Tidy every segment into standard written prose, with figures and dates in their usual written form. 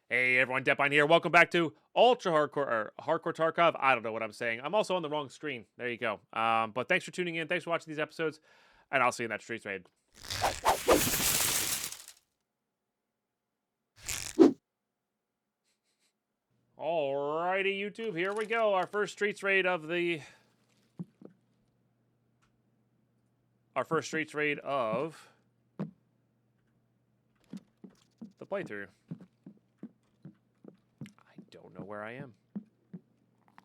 Hey everyone, Deadpine here. Welcome back to Ultra Hardcore or Hardcore Tarkov. I don't know what I'm saying. I'm also on the wrong screen. There you go. But thanks for tuning in. Thanks for watching these episodes, and I'll see you in that Streets raid. Alrighty, YouTube. Here we go. Our first Streets raid of the the playthrough. I don't know where I am.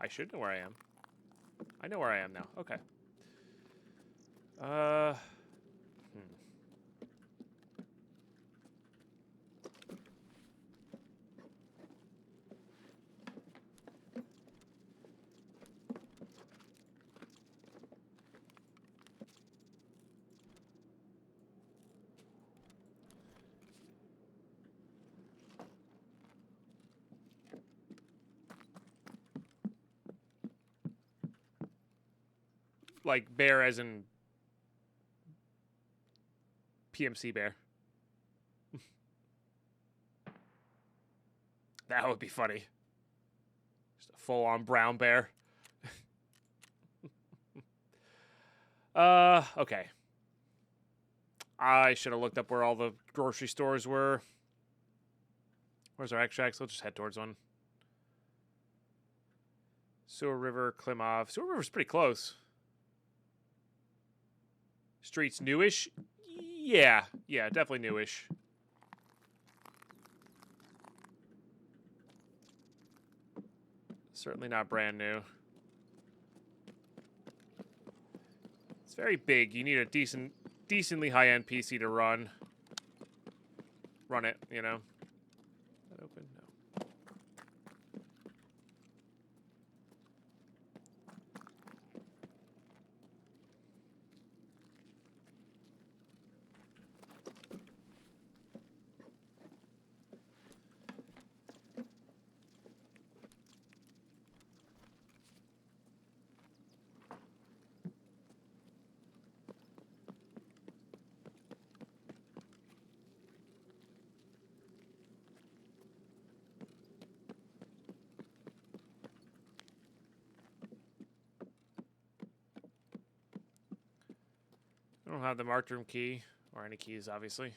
I should know where I am. I know where I am now. Okay. Like bear as in PMC bear. That would be funny. Just a full-on brown bear. Okay. I should have looked up where all the grocery stores were. Where's our extracts? We'll just head towards one. Sewer River, Klimov. Sewer River's pretty close. Streets newish? Yeah, definitely newish. Certainly not brand new. It's very big. You need a decently high-end PC to run it, you know. Is that open? No. I don't have the marked room key, or any keys, obviously.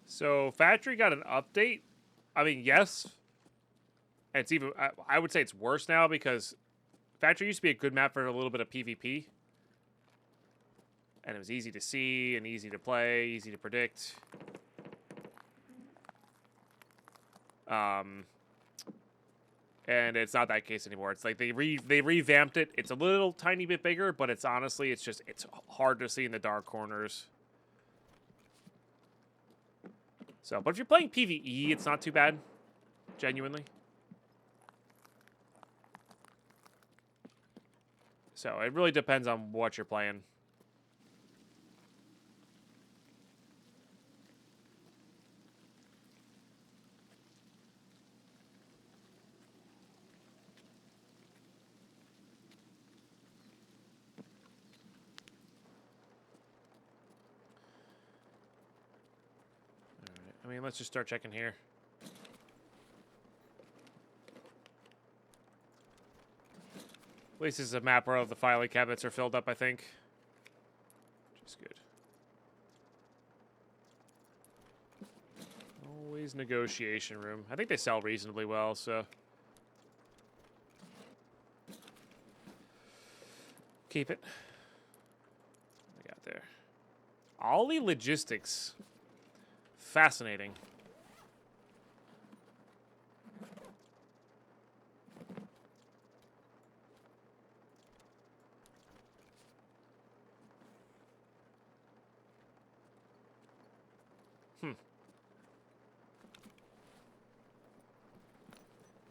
So, Factory got an update. I mean, yes. And it's even, I would say it's worse now because Factory used to be a good map for a little bit of PvP. And it was easy to see and easy to play, easy to predict. And it's not that case anymore. It's like they revamped it. It's a little tiny bit bigger, but it's honestly, it's hard to see in the dark corners. So, but if you're playing PvE, it's not too bad. Genuinely. So, it really depends on what you're playing. Alright, I mean, let's just start checking here. At least this is a map where all the filing cabinets are filled up, I think. Which is good. Always negotiation room. I think they sell reasonably well, so. Keep it. What we got there? Ollie Logistics. Fascinating.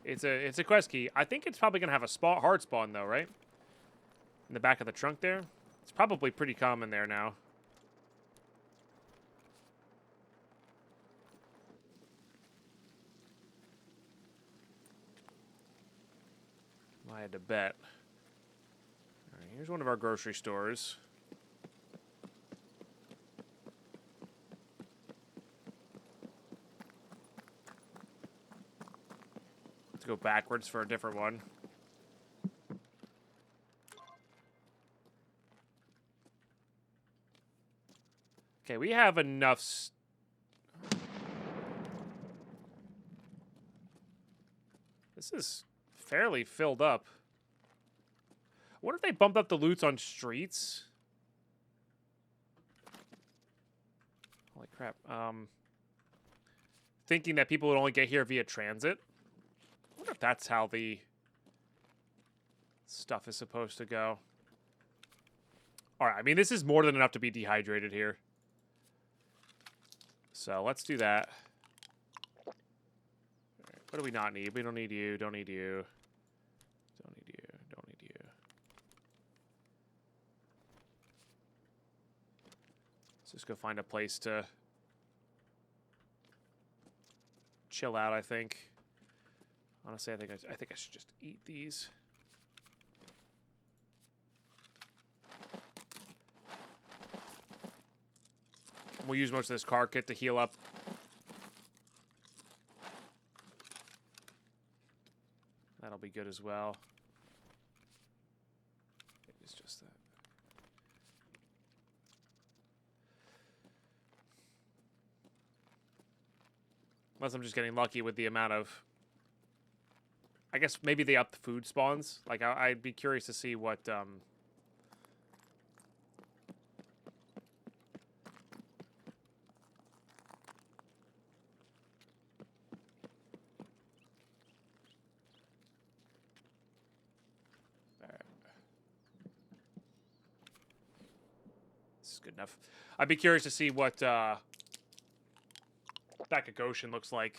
It's a quest key. I think it's probably gonna have a hard spawn though, right? In the back of the trunk there. It's probably pretty common there now. I had to bet. All right, here's one of our grocery stores. Let's go backwards for a different one. Okay, we have enough. This is fairly filled up. What if they bumped up the loots on streets? Holy crap. Thinking that people would only get here via transit. I wonder if that's how the stuff is supposed to go. Alright, I mean, this is more than enough to be dehydrated here. So, let's do that. Right, what do we not need? We don't need you, don't need you. Don't need you, don't need you. Let's just go find a place to chill out, I think. Honestly, I think I should just eat these. We'll use most of this car kit to heal up. That'll be good as well. It's just that. Unless I'm just getting lucky with the amount of... I guess maybe they up the food spawns. Like, I'd be curious to see what... There. This is good enough. I'd be curious to see what back of Goshen looks like.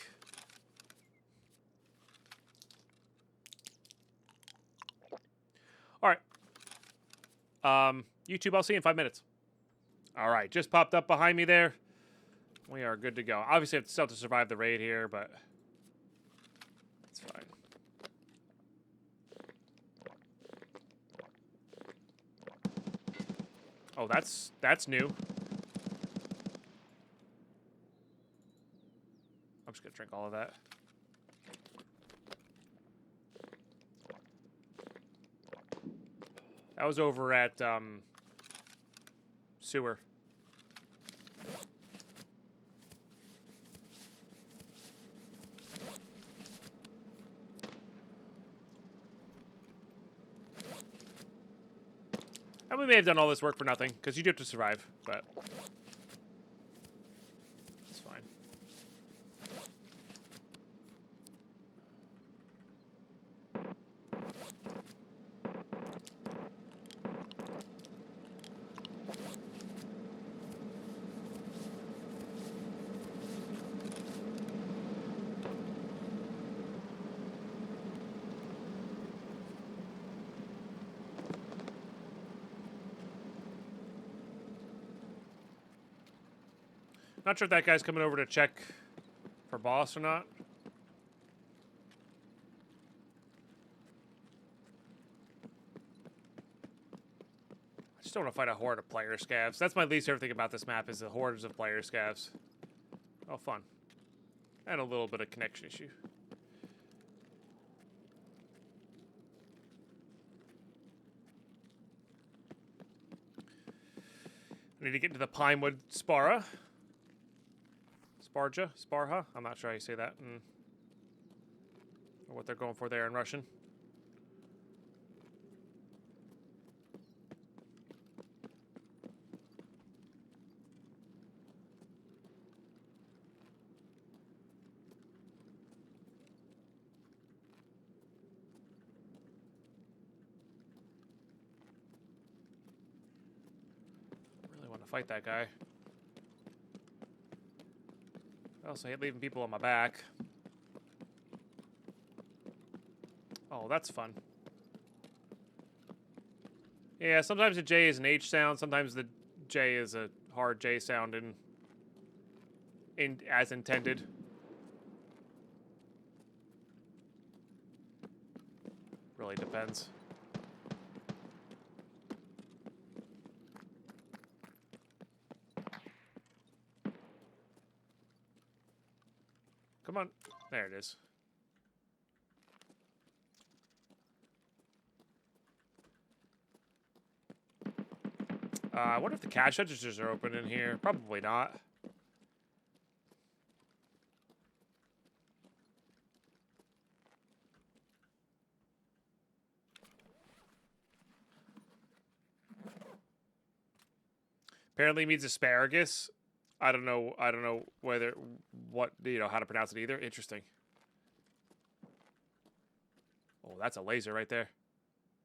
All right. YouTube, I'll see you in 5 minutes. All right, just popped up behind me there. We are good to go. Obviously, I have to still have to survive the raid here, but it's fine. Oh, that's new. I'm just gonna drink all of that. That was over at sewer. And we may have done all this work for nothing, because you do have to survive, but it's fine. Not sure if that guy's coming over to check for boss or not. I just don't want to fight a horde of player scavs. That's my least favorite thing about this map is the hordes of player scavs. Oh, fun. And a little bit of connection issue. I need to get into the Pinewood Spara. Sparha? I'm not sure how you say that. Or what they're going for there in Russian. I really want to fight that guy. I also hate leaving people on my back. Oh, that's fun. Yeah, sometimes the J is an H sound. Sometimes the J is a hard J sound in as intended. Really depends. Come on. There it is. I wonder if the cash registers are open in here. Probably not. Apparently means asparagus. I don't know whether how to pronounce it either. Interesting. Oh, that's a laser right there.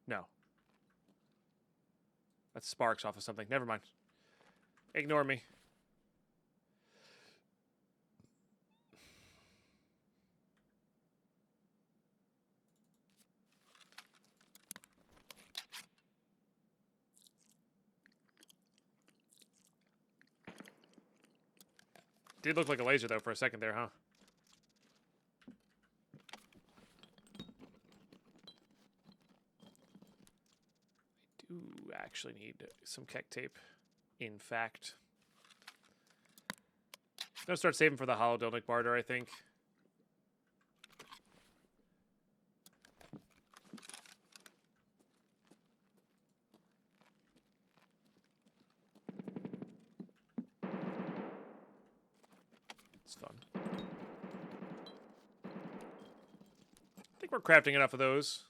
No. That's sparks off of something. Never mind. Ignore me. Did look like a laser though for a second there, huh? I do actually need some keck tape. In fact, I'm gonna start saving for the holodilnic barter, I think. It's fun. I think we're crafting enough of those.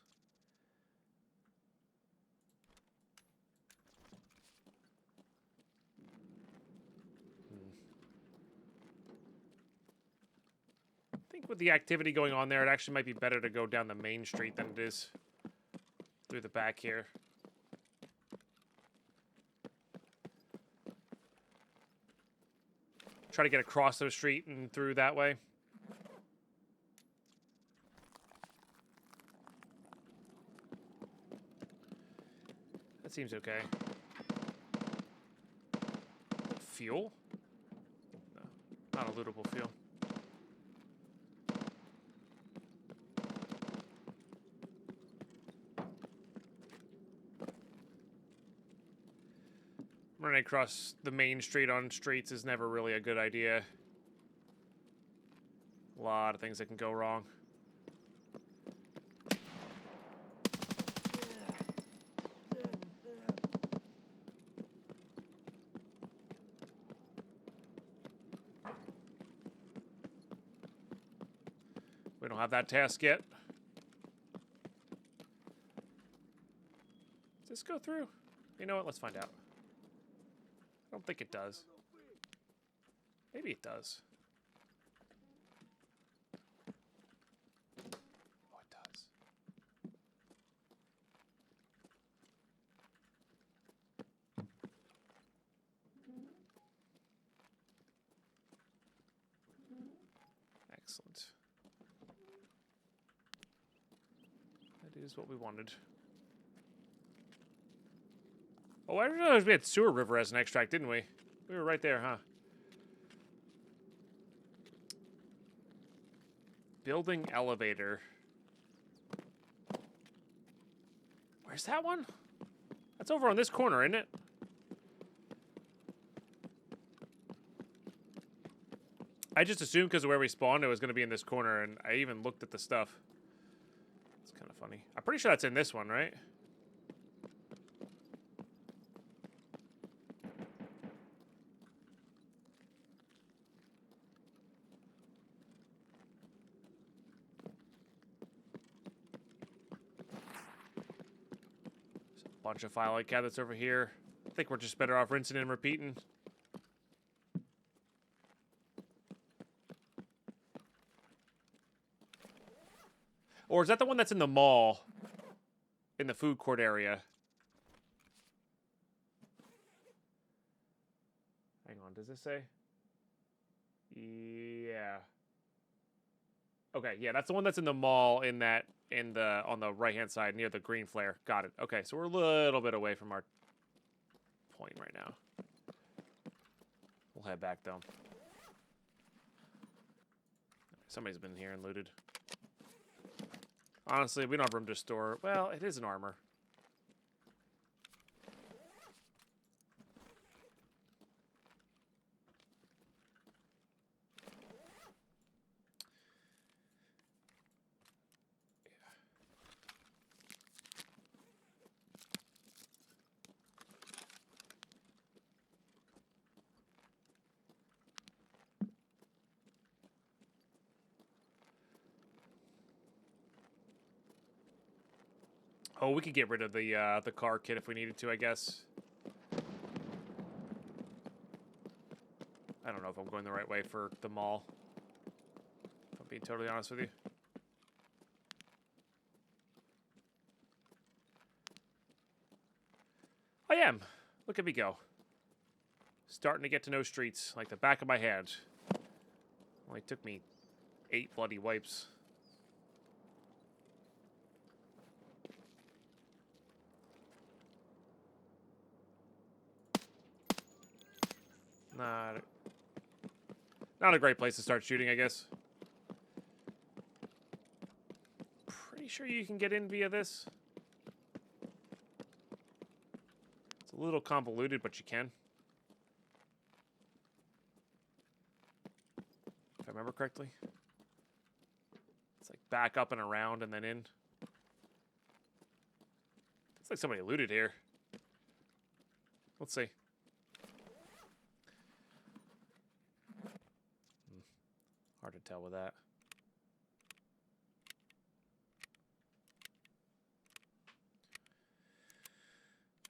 I think with the activity going on there, it actually might be better to go down the main street than it is through the back here. Try to get across the street and through that way. That seems okay. Fuel? No, not a lootable fuel. Running across the main street on streets is never really a good idea. A lot of things that can go wrong. We don't have that task yet. Does this go through? You know what? Let's find out. I don't think it does. Maybe it does. Oh, it does. Excellent. That is what we wanted. Oh, I didn't realize we had Sewer River as an extract, didn't we? We were right there, huh? Building elevator. Where's that one? That's over on this corner, isn't it? I just assumed because of where we spawned, it was going to be in this corner, and I even looked at the stuff. It's kind of funny. I'm pretty sure that's in this one, right? Bunch of Firelight cabinets over here. I think we're just better off rinsing and repeating. Or is that the one that's in the mall? In the food court area? Hang on, does this say? Yeah. Okay, yeah, that's the one that's in the mall in that on the right-hand side near the green flare. Got it. Okay, so we're a little bit away from our point right now. We'll head back, though. Somebody's been here and looted. Honestly, we don't have room to store... Well, it is an armor. Oh, we could get rid of the car kit if we needed to, I guess. I don't know if I'm going the right way for the mall. If I'm being totally honest with you. I am. Look at me go. Starting to get to know streets like the back of my hand. Only took me 8 bloody wipes. Not a great place to start shooting, I guess. Pretty sure you can get in via this. It's a little convoluted, but you can. If I remember correctly. It's like back up and around and then in. It's like somebody looted here. Let's see. Hard to tell with that.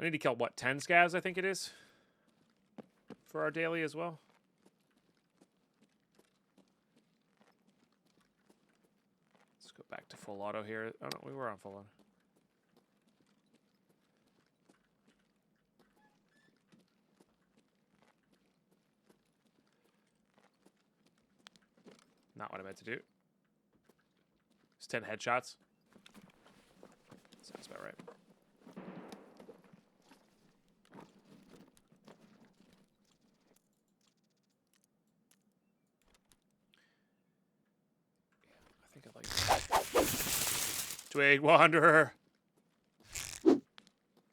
I need to kill, what, 10 scavs, I think it is? For our daily as well. Let's go back to full auto here. Oh, no, we were on full auto. Not what I meant to do. It's 10 headshots. Sounds about right. I think I like that. Twig Wanderer.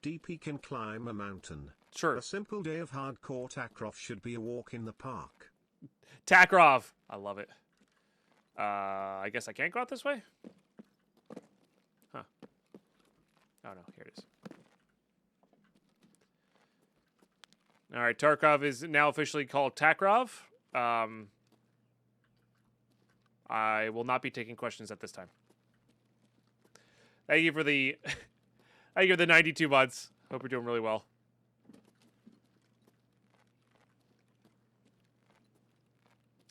DP can climb a mountain. Sure. A simple day of hardcore Tarkov should be a walk in the park. Tarkov. I love it. I guess I can't go out this way? Huh. Oh, no. Here it is. All right. Tarkov is now officially called Takrov. I will not be taking questions at this time. Thank you for the... Thank you for the 92 months. Hope you're doing really well.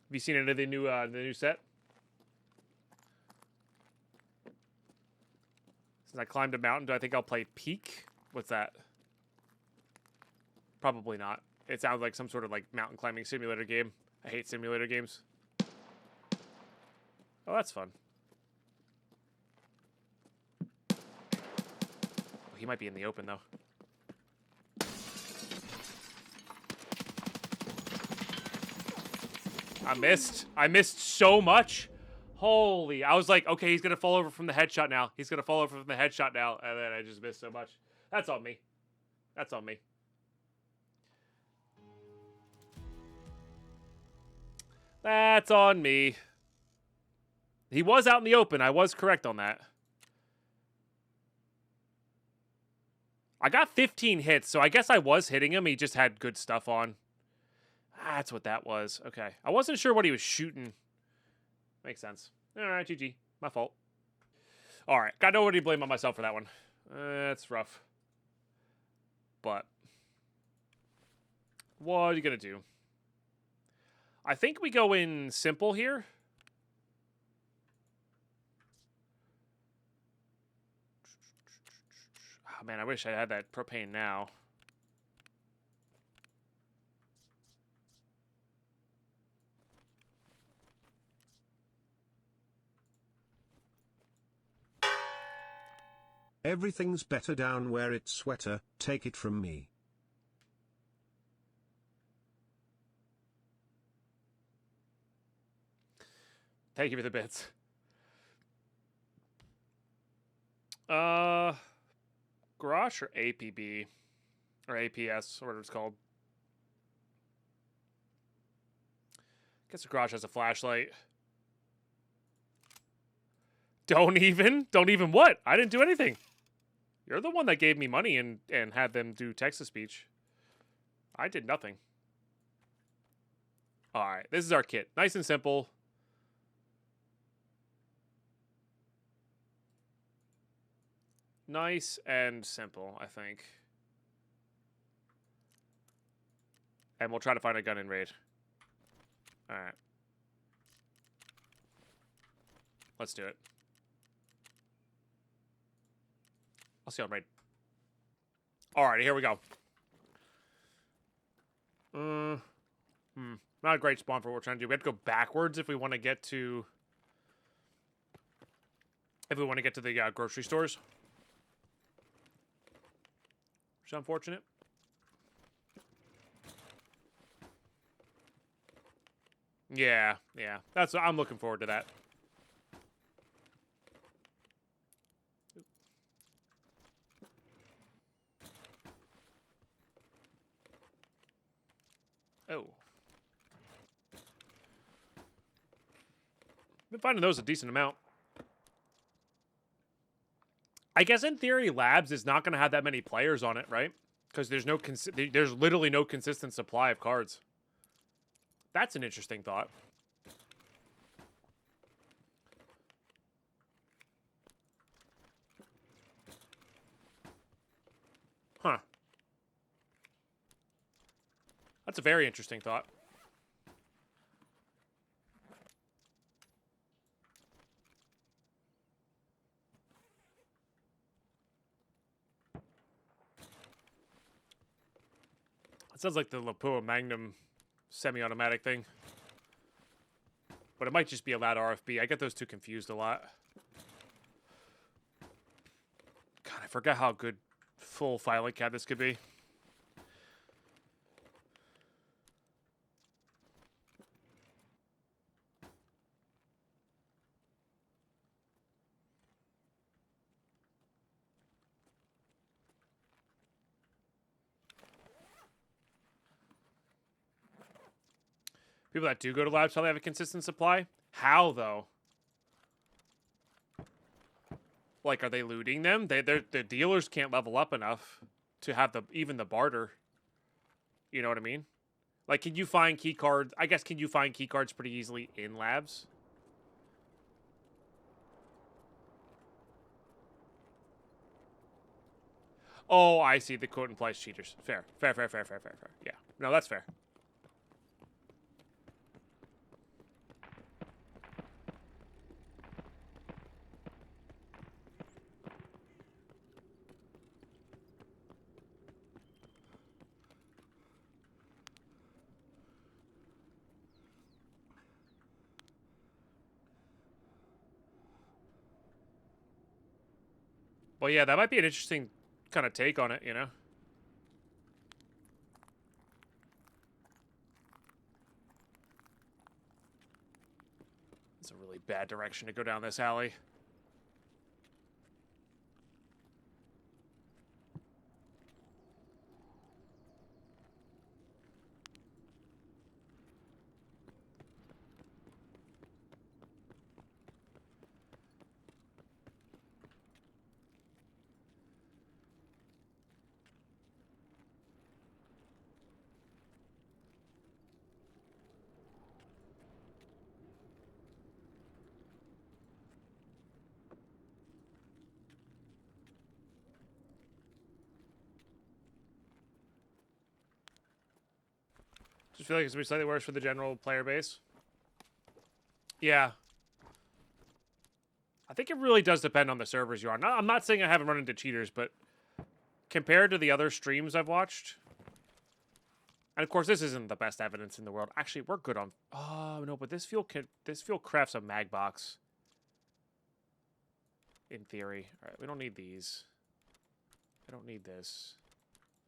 Have you seen any of the new set? Since I climbed a mountain, do I think I'll play Peak? What's that? Probably not. It sounds like some sort of like mountain climbing simulator game. I hate simulator games. Oh, that's fun. Oh, he might be in the open though. I missed. I missed so much. Holy, I was like, okay, he's going to fall over from the headshot now. He's going to fall over from the headshot now. And then I just missed so much. That's on me. That's on me. That's on me. He was out in the open. I was correct on that. I got 15 hits, so I guess I was hitting him. He just had good stuff on. That's what that was. Okay. I wasn't sure what he was shooting. Makes sense. All right, GG. My fault. All right. Got nobody to blame on myself for that one. That's rough. But what are you going to do? I think we go in simple here. Oh, man, I wish I had that propane now. Everything's better down where it's wetter, take it from me. Thank you for the bits. Garage or APB? Or APS, or whatever it's called. Guess the garage has a flashlight. Don't even what? I didn't do anything. You're the one that gave me money and had them do text-to-speech. I did nothing. Alright, this is our kit. Nice and simple. Nice and simple, I think. And we'll try to find a gun in raid. Alright. Let's do it. I'll see you on raid. Alrighty, here we go. Not a great spawn for what we're trying to do. We have to go backwards if we want to get to... If we want to get to the grocery stores. Which is unfortunate. Yeah. That's I'm looking forward to that. Oh. Been finding those a decent amount. I guess in theory, Labs is not going to have that many players on it, right? Because there's literally no consistent supply of cards. That's an interesting thought. Huh. That's a very interesting thought. It sounds like the Lapua Magnum semi-automatic thing. But it might just be a loud RFB. I get those two confused a lot. God, I forgot how good full filing cab this could be. People that do go to labs probably have a consistent supply. How, though? Like, are they looting them? The dealers can't level up enough to have even the barter. You know what I mean? Like, can you find key cards? I guess, can you find key cards pretty easily in labs? Oh, I see. The quote implies cheaters. Fair. Fair. Yeah. No, that's fair. Well, yeah, that might be an interesting kind of take on it, you know? It's a really bad direction to go down this alley. Just feel like it's going to be slightly worse for the general player base. Yeah. I think it really does depend on the servers you're on. I'm not saying I haven't run into cheaters, but compared to the other streams I've watched, and of course this isn't the best evidence in the world. Actually, we're good on. Oh no, but this fuel crafts a mag box. In theory, all right, we don't need these. I don't need this.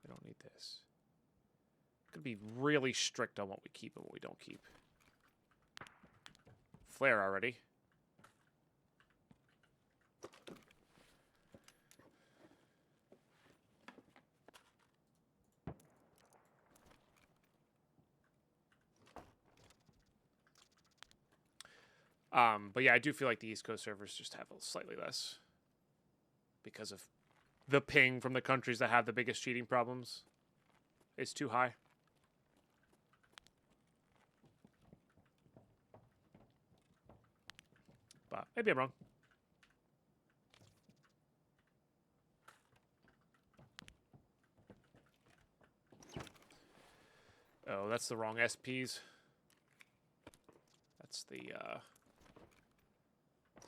I don't need this. Could be really strict on what we keep and what we don't keep. Flare already. But yeah, I do feel like the East Coast servers just have slightly less because of the ping from the countries that have the biggest cheating problems. It's too high. But maybe I'm wrong. Oh, that's the wrong SPs. That's the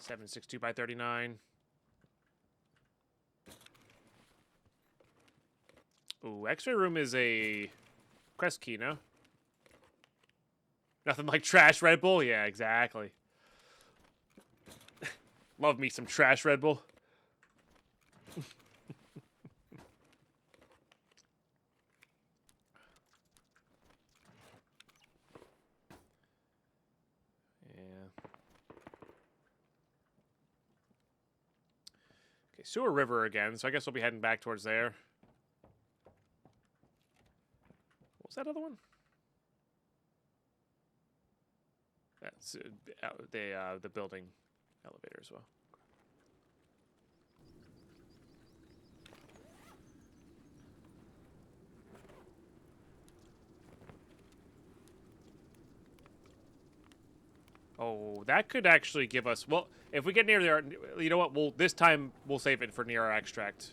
762 by 39. Ooh, X-ray room is a quest key, no? Nothing like trash Red Bull? Yeah, exactly. Love me some trash Red Bull. Okay, Sewer River again, so I guess we'll be heading back towards there. What was that other one? That's the building elevator as well. Oh, that could actually give us... Well, if we get near there... You know what? This time, we'll save it for near our extract.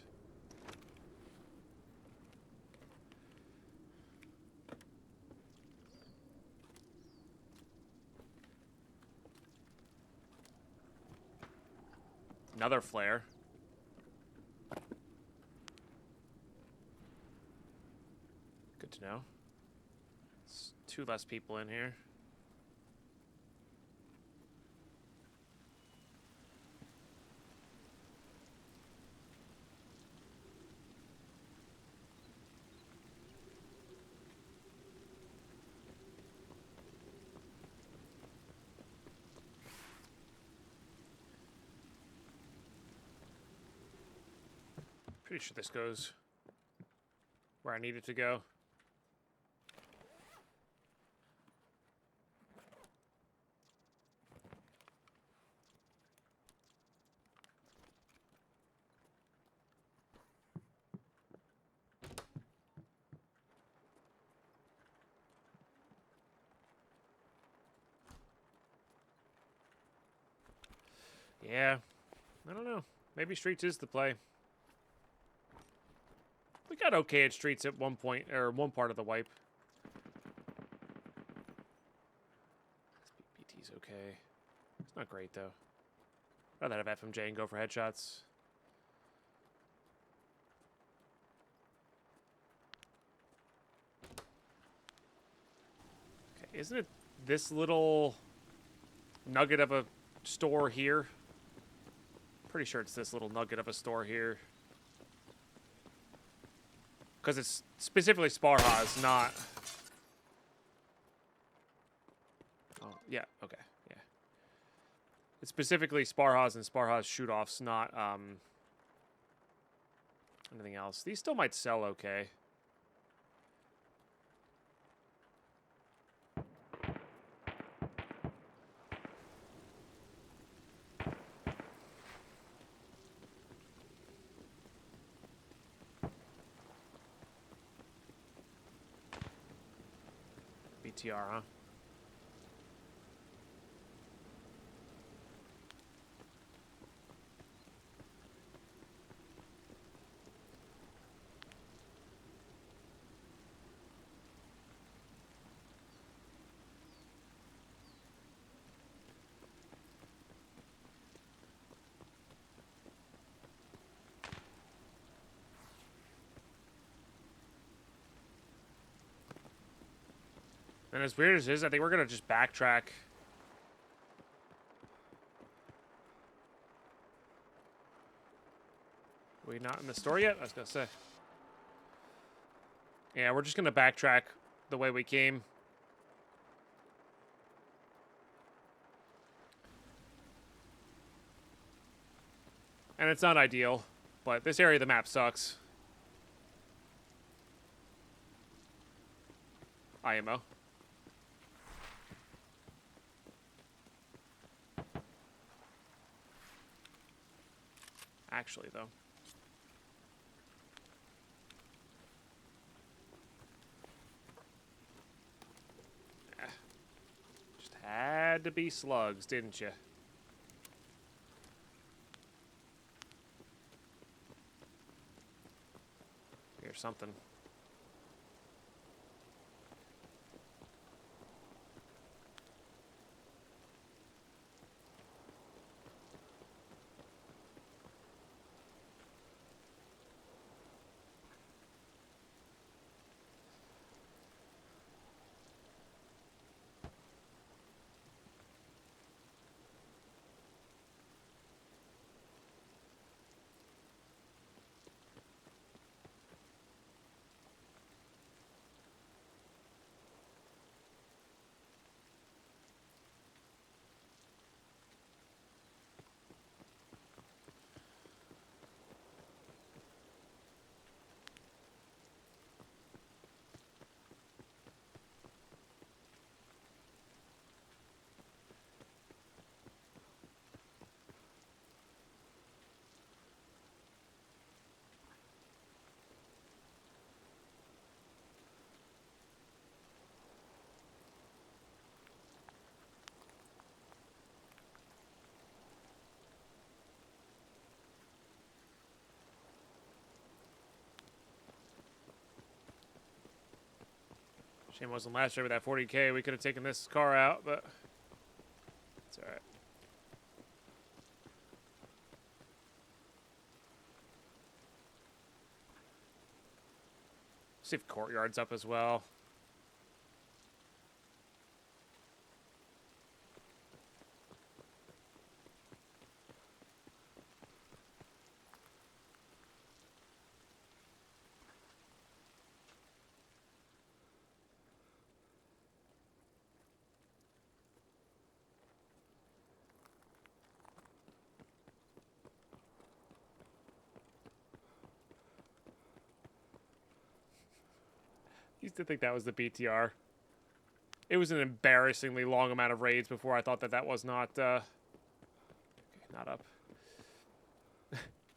Another flare. Good to know. It's 2 less people in here. Pretty sure this goes where I need it to go. Yeah, I don't know. Maybe Streets is the play. We got okay at Streets at one point, or one part of the wipe. BT's okay. It's not great, though. I'd rather have FMJ and go for headshots. Okay, isn't it this little nugget of a store here? Pretty sure it's this little nugget of a store here. Because it's specifically Sparha's, not... Oh, yeah, okay, yeah. It's specifically Sparha's and Sparha's shoot-offs, not anything else. These still might sell okay. BTR, huh? And as weird as it is, I think we're going to just backtrack. We not in the store yet? I was gonna say. Yeah, we're just gonna backtrack the way we came. And it's not ideal, but this area of the map sucks. IMO. Actually, though. Just had to be slugs, didn't you? Here's something. Shame it wasn't last year with that 40K. We could have taken this car out, but it's alright. See if Courtyard's up as well. Used to think that was the BTR. It was an embarrassingly long amount of raids before I thought that that was not, okay, not up.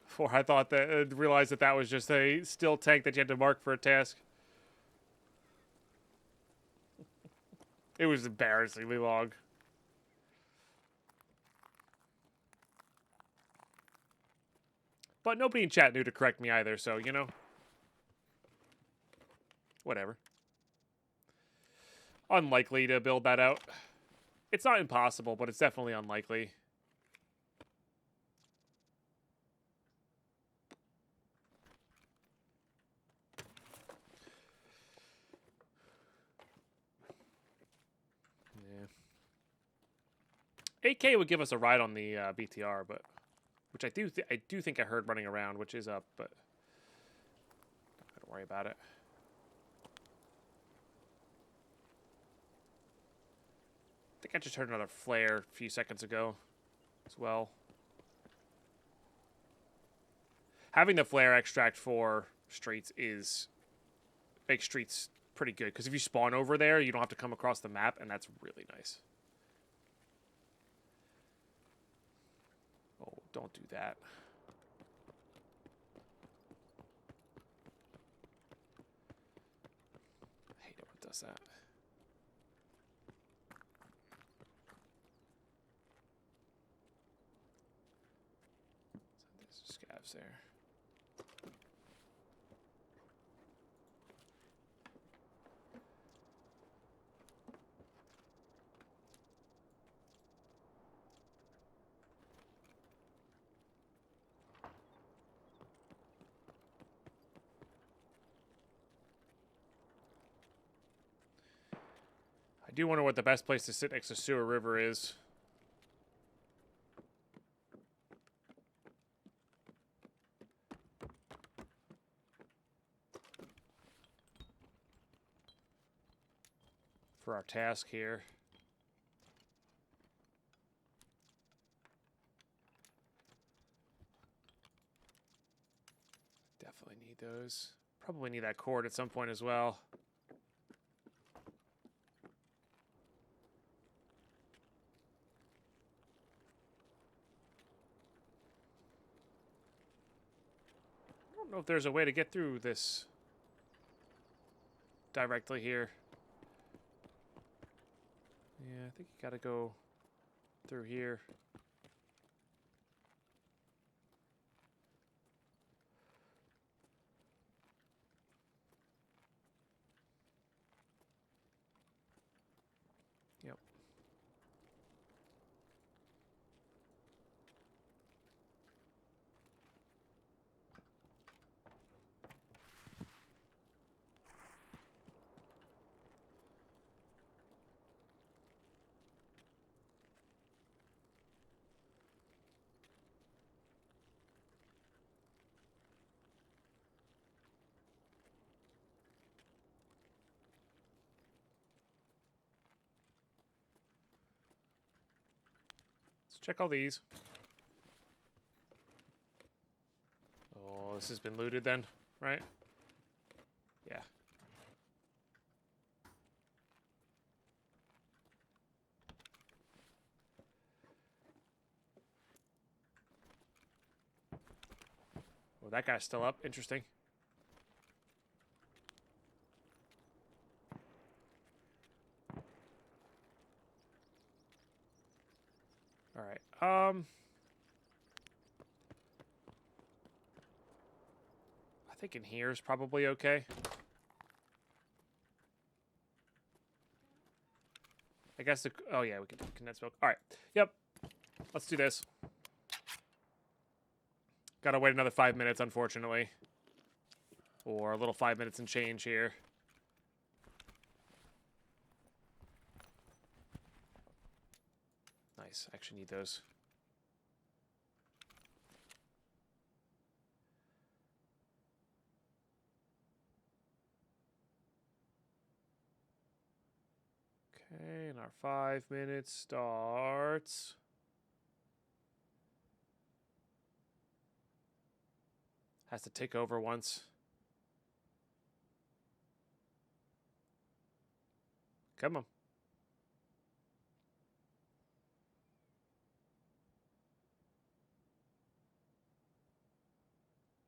Before I thought that, realized that that was just a still tank that you had to mark for a task. It was embarrassingly long. But nobody in chat knew to correct me either, so, you know. Whatever. Unlikely to build that out. It's not impossible, but it's definitely unlikely. Yeah. 8K would give us a ride on the BTR, but which I do think I heard running around, which is up, but don't worry about it. I think I just heard another flare a few seconds ago as well. Having the flare extract for streets makes streets pretty good, because if you spawn over there, you don't have to come across the map, and that's really nice. Oh, don't do that. I hate it when it does that. So there's scavs there. I do wonder what the best place to sit next to Sewer River is. for our task here. Definitely need those. Probably need that cord at some point as well. I don't know if there's a way to get through this directly here. Yeah, I think you gotta go through here. Yep. Let's check all these. Oh, this has been looted then, right? Yeah. Oh, that guy's still up. Interesting. All right. I think in here is probably okay. I guess the... Oh, yeah, we can condense milk. All right. Yep. Let's do this. Gotta wait another 5 minutes, unfortunately. Or a little 5 minutes and change here. Nice. Actually need those. Okay, and our 5 minutes starts. Has to take over once. Come on.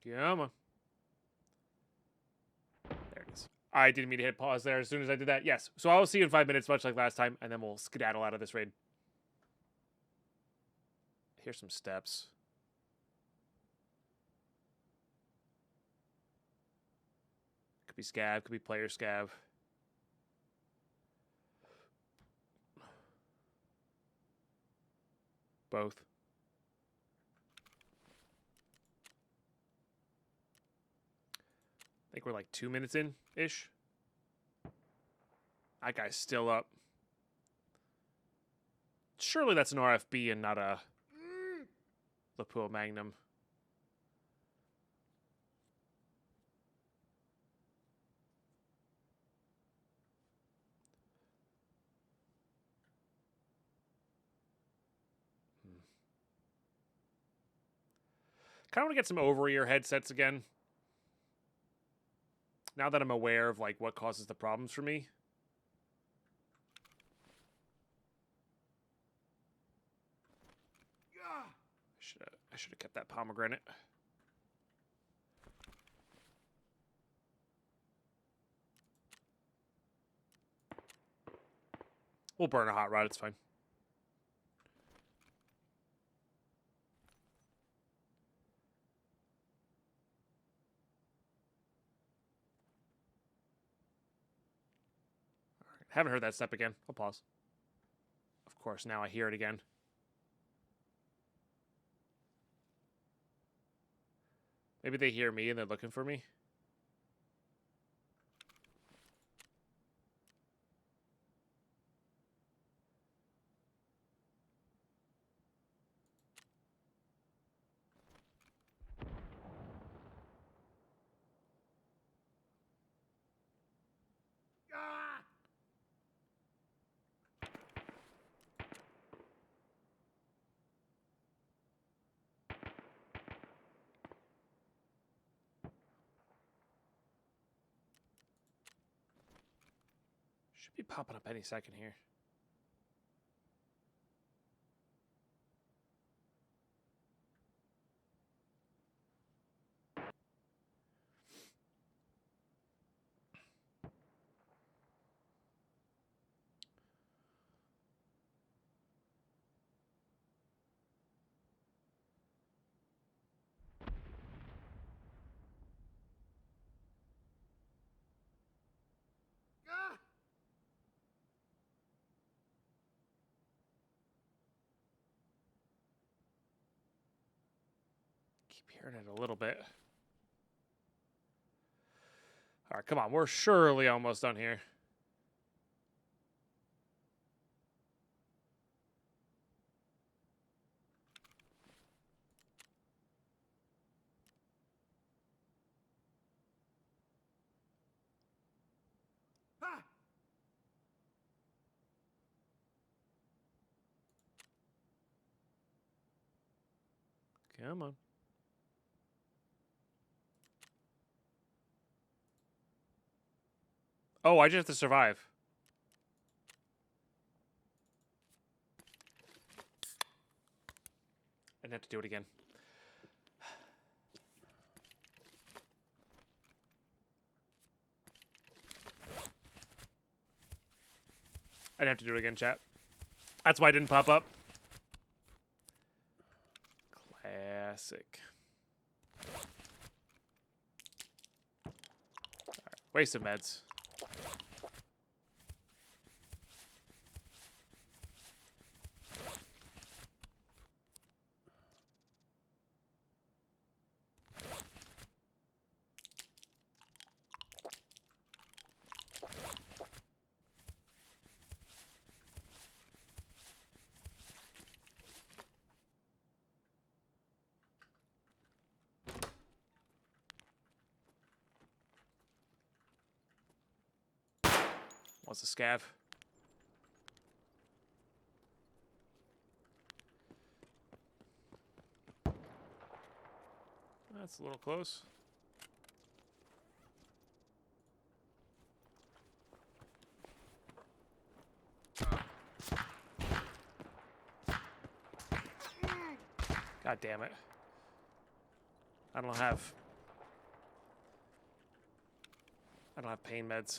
Come on. There it is. I didn't mean to hit pause there as soon as I did that. Yes. So I will see you in 5 minutes, much like last time, and then we'll skedaddle out of this raid. Here's some steps. Could be scav, could be player scav. Both. I think we're like 2 minutes in-ish. That guy's still up. Surely that's an RFB and not a Lapua Magnum. Kind of want to get some over-ear headsets again. Now that I'm aware of like what causes the problems for me. I should have kept that pomegranate. We'll burn a hot rod, it's fine. All right. Haven't heard that step again. I'll pause. Of course, now I hear it again. Maybe they hear me and they're looking for me. Be popping up any second here. Keep hearing it a little bit. All right, come on. We're surely almost done here. Come on. Oh, I just have to survive. I didn't have to do it again. I didn't have to do it again, chat. That's why I didn't pop up. Classic. All right, waste of meds. What's a scav? That's a little close. God damn it. I don't have pain meds.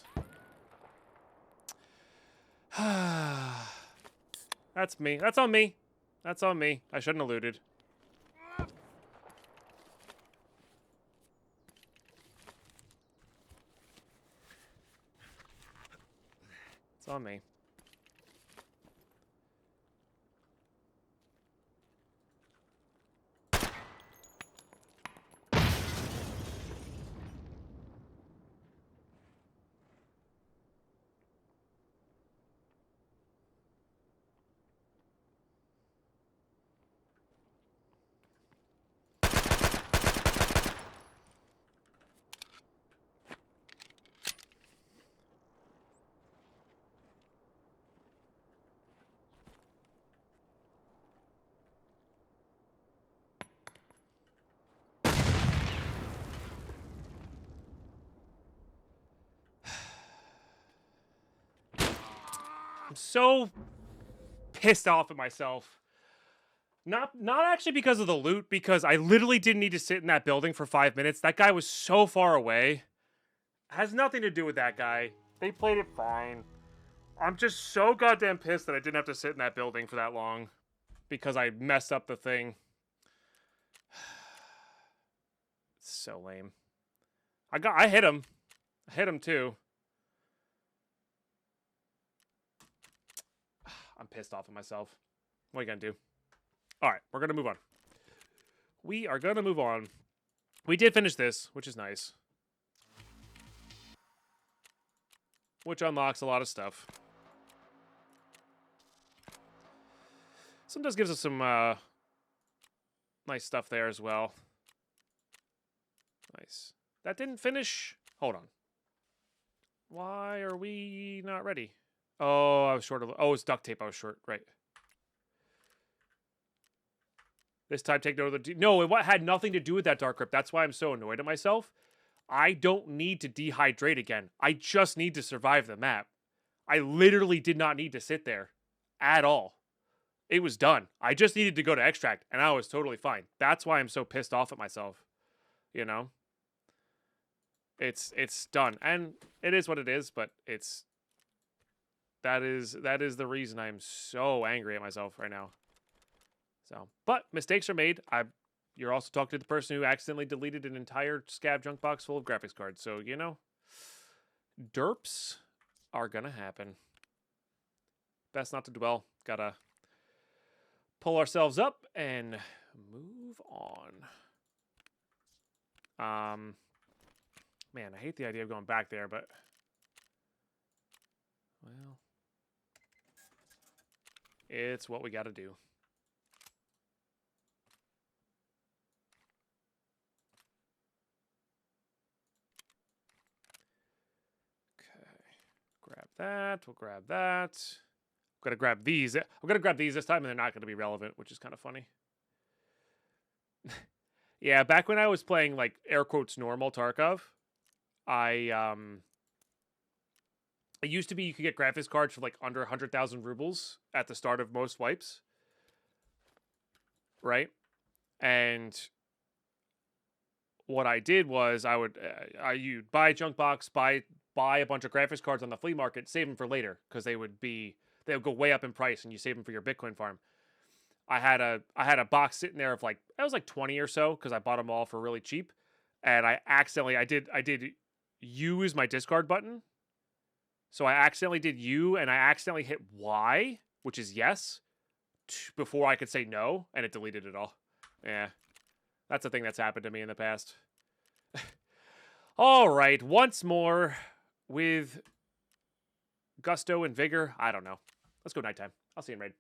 That's me. That's on me. That's on me. I shouldn't have looted. It's on me. I'm so pissed off at myself. Not actually because of the loot, because I literally didn't need to sit in that building for 5 minutes. That guy was so far away. Has nothing to do with that guy. They played it fine. I'm just so goddamn pissed that I didn't have to sit in that building for that long because I messed up the thing. It's so lame. I hit him. I hit him too. I'm pissed off at myself. What are you gonna do? All right, we're gonna move on. We are gonna move on. We did finish this, which is nice. Which unlocks a lot of stuff. Sometimes gives us some nice stuff there as well. Nice. That didn't finish. Hold on. Why are we not ready? Oh, I was short of... Oh, it's duct tape. I was short. Right. This time, take note of the... No, it had nothing to do with that dark grip. That's why I'm so annoyed at myself. I don't need to dehydrate again. I just need to survive the map. I literally did not need to sit there at all. It was done. I just needed to go to extract, and I was totally fine. That's why I'm so pissed off at myself. You know? It's done. And it is what it is, but that is the reason I'm so angry at myself right now. So, but mistakes are made. You're also talking to the person who accidentally deleted an entire scav junk box full of graphics cards. So, you know, derps are gonna happen. Best not to dwell. Gotta pull ourselves up and move on. Man, I hate the idea of going back there, but well, it's what we gotta do. Grab that. We'll grab that. I'm gonna grab these. I'm gonna grab these this time, and they're not gonna be relevant, which is kind of funny. Yeah, back when I was playing like air quotes normal Tarkov, it used to be you could get graphics cards for like under 100,000 rubles at the start of most wipes, right? And what I did was you'd buy a junk box, buy a bunch of graphics cards on the flea market, save them for later because they would go way up in price, and you save them for your Bitcoin farm. I had a box sitting there of like, it was like 20 or so because I bought them all for really cheap, and I did U as my discard button, so I accidentally did U and I accidentally hit Y, which is yes, before I could say no, and it deleted it all. Yeah, that's a thing that's happened to me in the past. All right, once more with gusto and vigor. I don't know. Let's go nighttime. I'll see you in raid.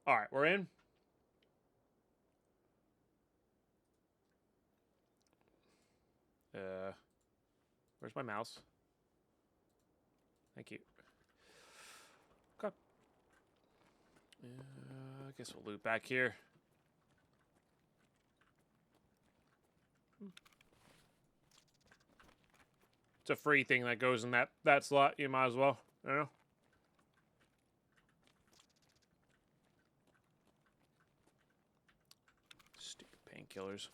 All right, we're in. Where's my mouse? Thank you. Okay. I guess we'll loot back here. It's a free thing that goes in that slot. You might as well. I don't know. Stupid painkillers.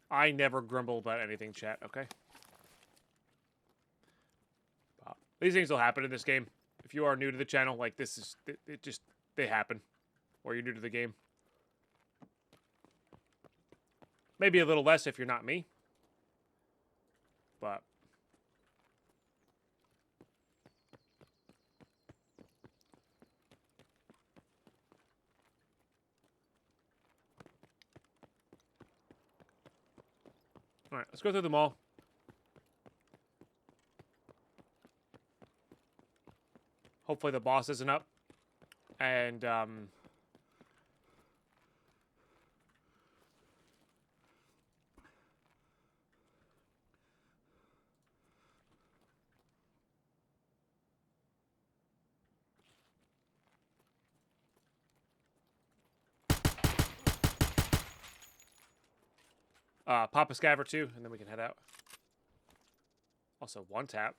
I never grumble about anything, chat, okay? These things will happen in this game. If you are new to the channel, like this is, they happen. Or you're new to the game. Maybe a little less if you're not me. But all right, let's go through them all. Hopefully the boss isn't up. And pop a scav or two, and then we can head out. Also, one tap.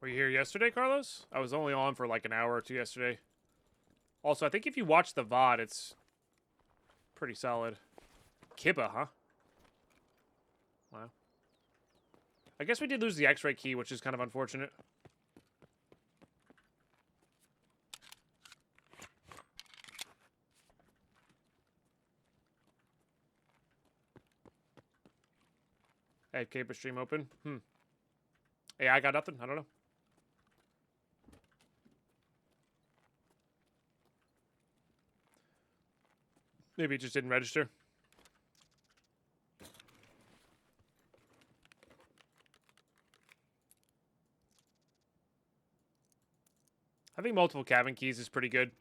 Were you here yesterday, Carlos? I was only on for like an hour or two yesterday. Also, I think if you watch the VOD, it's pretty solid. Kibba, huh? Wow. I guess we did lose the X-ray key, which is kind of unfortunate. I have Caper stream open. Hey, I got nothing. I don't know. Maybe it just didn't register. I think multiple cabin keys is pretty good.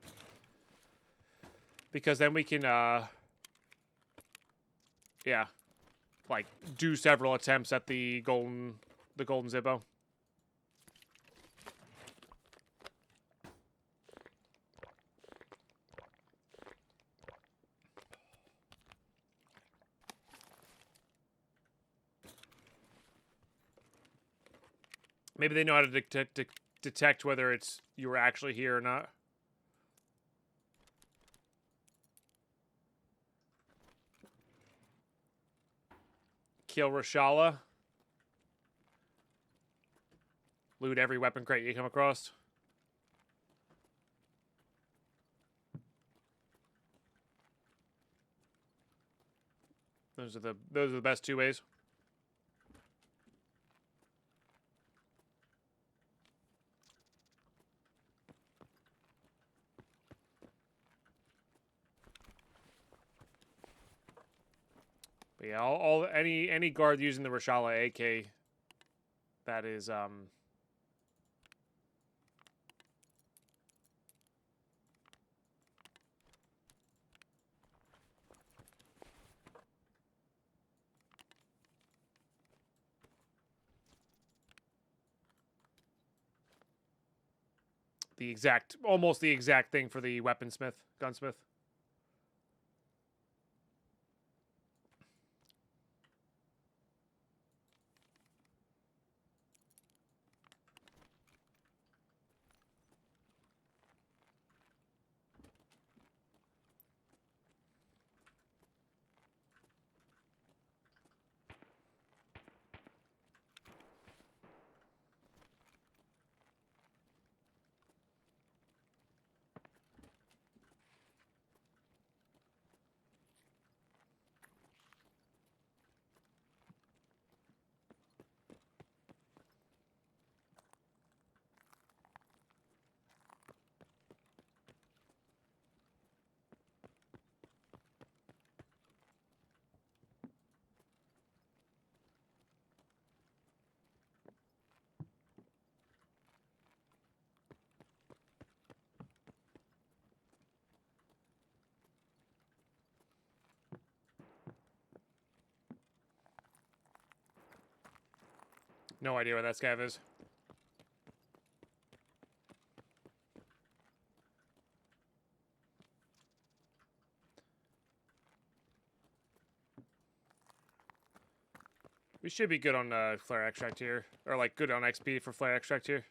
Because then we can, yeah, like, do several attempts at the golden Zippo. Maybe they know how to detect whether it's you were actually here or not. Kill Rashala. Loot every weapon crate you come across. Those are the best two ways. But yeah, any guard using the Rashala AK, that is almost the exact thing for the gunsmith. No idea where that scav is. We should be good on flare extract here. Or like good on XP for flare extract here.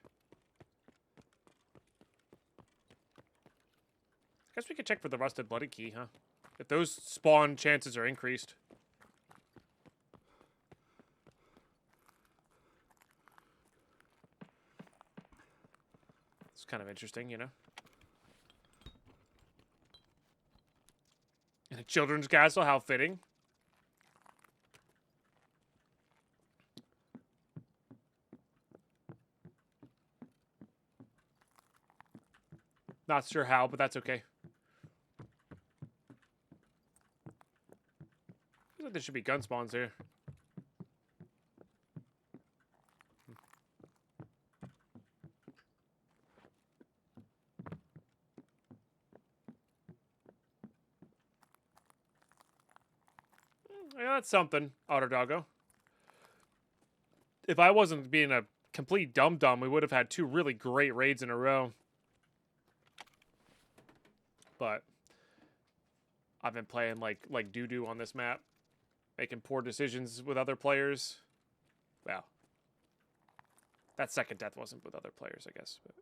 I guess we could check for the rusted bloody key, huh? If those spawn chances are increased. It's kind of interesting, you know? In a children's castle, how fitting. Not sure how, but that's okay. Feels like there should be gun spawns here. Yeah, that's something, Otter Doggo. If I wasn't being a complete dum-dum, we would have had two really great raids in a row. But I've been playing like doo-doo on this map. Making poor decisions with other players. Well, that second death wasn't with other players, I guess. But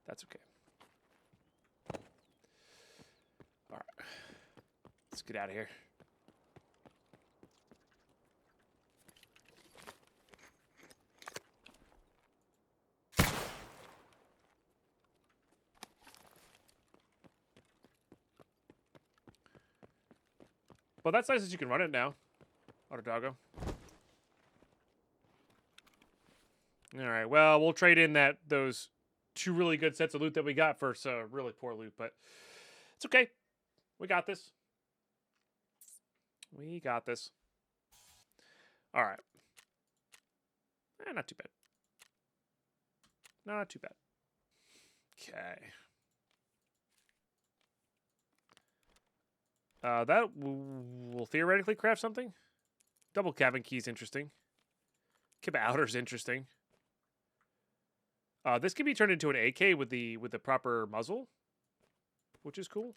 that's okay. Alright. Let's get out of here. Well, that's nice that you can run it now, Otter Doggo. Alright, well, we'll trade in those two really good sets of loot that we got for really poor loot, but it's okay. We got this. We got this. Alright. Not too bad. Not too bad. Okay. That will theoretically craft something. Double cabin key is interesting. Kib outer's interesting. This can be turned into an AK with the proper muzzle, which is cool.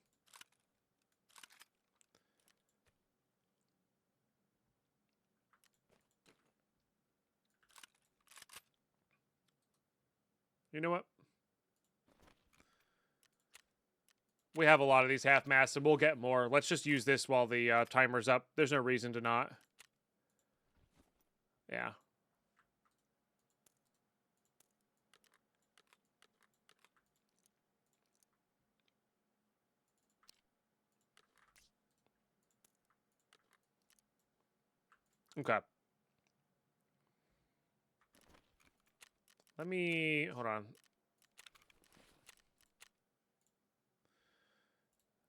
You know what? We have a lot of these half-masts, and we'll get more. Let's just use this while the timer's up. There's no reason to not. Yeah. Okay. Let me... Hold on.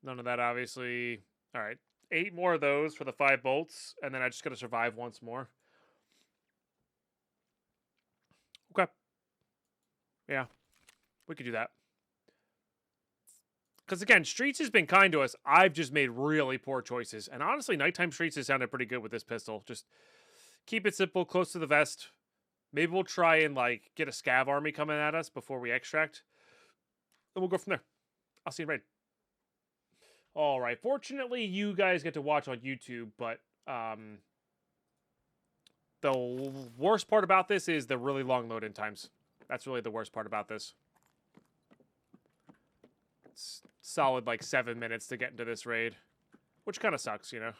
None of that, obviously. All right. 8 more of those for the 5 bolts, and then I just got to survive once more. Okay. Yeah. We could do that. Because, again, Streets has been kind to us. I've just made really poor choices. And honestly, Nighttime Streets has sounded pretty good with this pistol. Just keep it simple, close to the vest. Maybe we'll try and, like, get a scav army coming at us before we extract. And we'll go from there. I'll see you in raid. All right. Fortunately, you guys get to watch on YouTube, but the worst part about this is the really long load-in times. That's really the worst part about this. It's solid, like, 7 minutes to get into this raid, which kind of sucks, you know.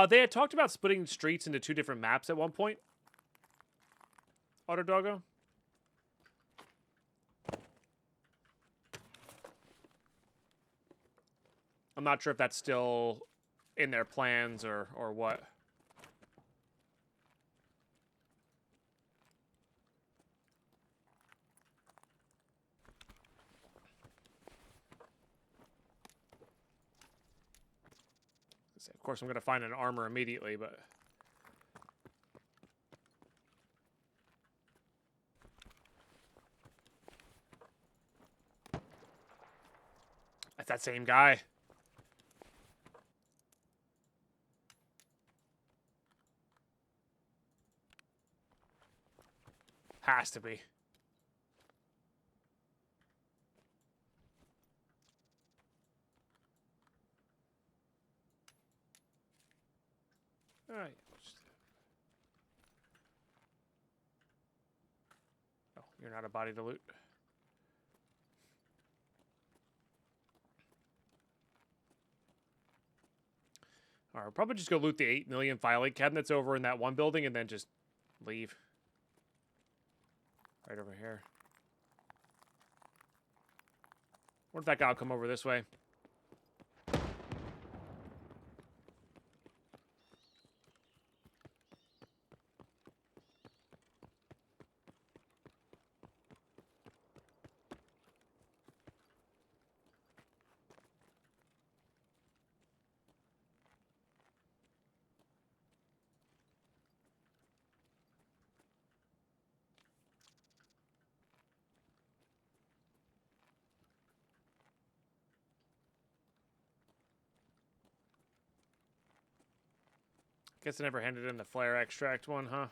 They had talked about splitting Streets into 2 different maps at one point. Autodoggo. I'm not sure if that's still in their plans or what. Of course, I'm going to find an armor immediately, but... That's that same guy. Has to be. All right. Oh, you're not a body to loot. All right, we'll probably just go loot the 8 million filing cabinets over in that one building and then just leave. Right over here. What if that guy will come over this way? Guess I never handed in the flare extract one, huh?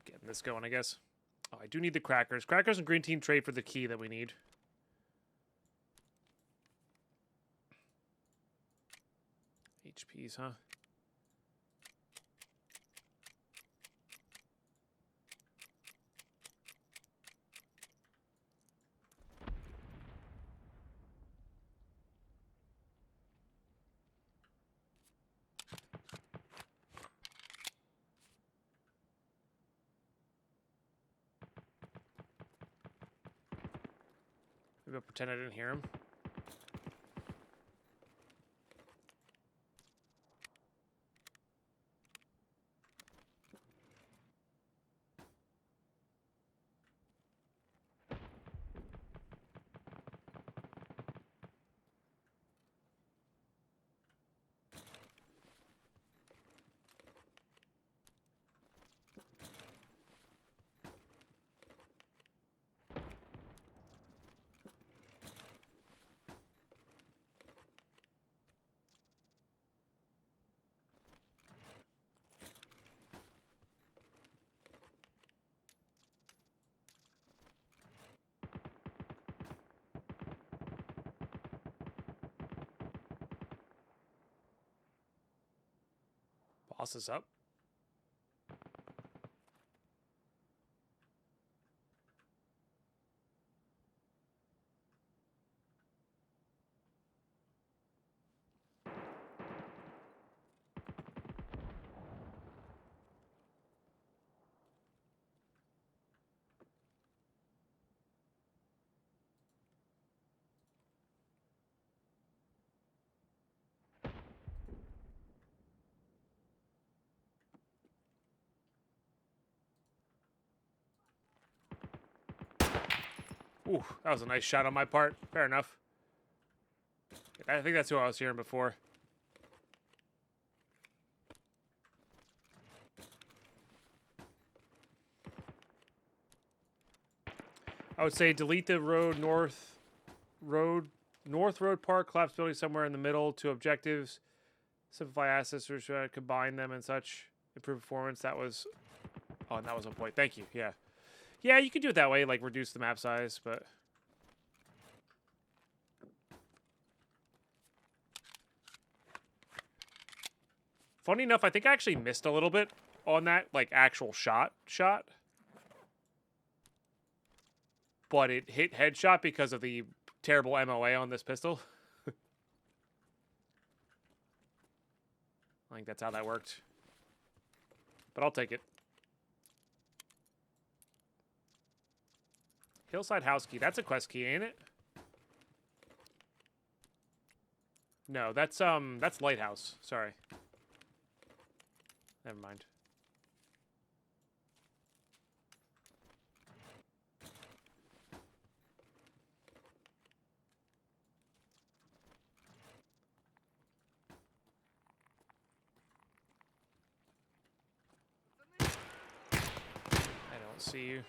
Getting this going, I guess. Oh, I do need the crackers. Crackers and green team trade for the key that we need. HPs, huh? I'll pretend I didn't hear him. Boss is up. Ooh, that was a nice shot on my part. Fair enough. I think that's who I was hearing before. I would say delete the North Road Park, collapse building somewhere in the middle, two objectives, simplify assets, or try to combine them and such, improve performance. That was, oh, and that was a point. Thank you. Yeah. Yeah, you could do it that way, like reduce the map size, but funny enough, I think I actually missed a little bit on that, like, actual shot. But it hit headshot because of the terrible MOA on this pistol. I think that's how that worked. But I'll take it. Hillside house key. That's a quest key, ain't it? No, that's lighthouse. Sorry. Never mind. I don't see you.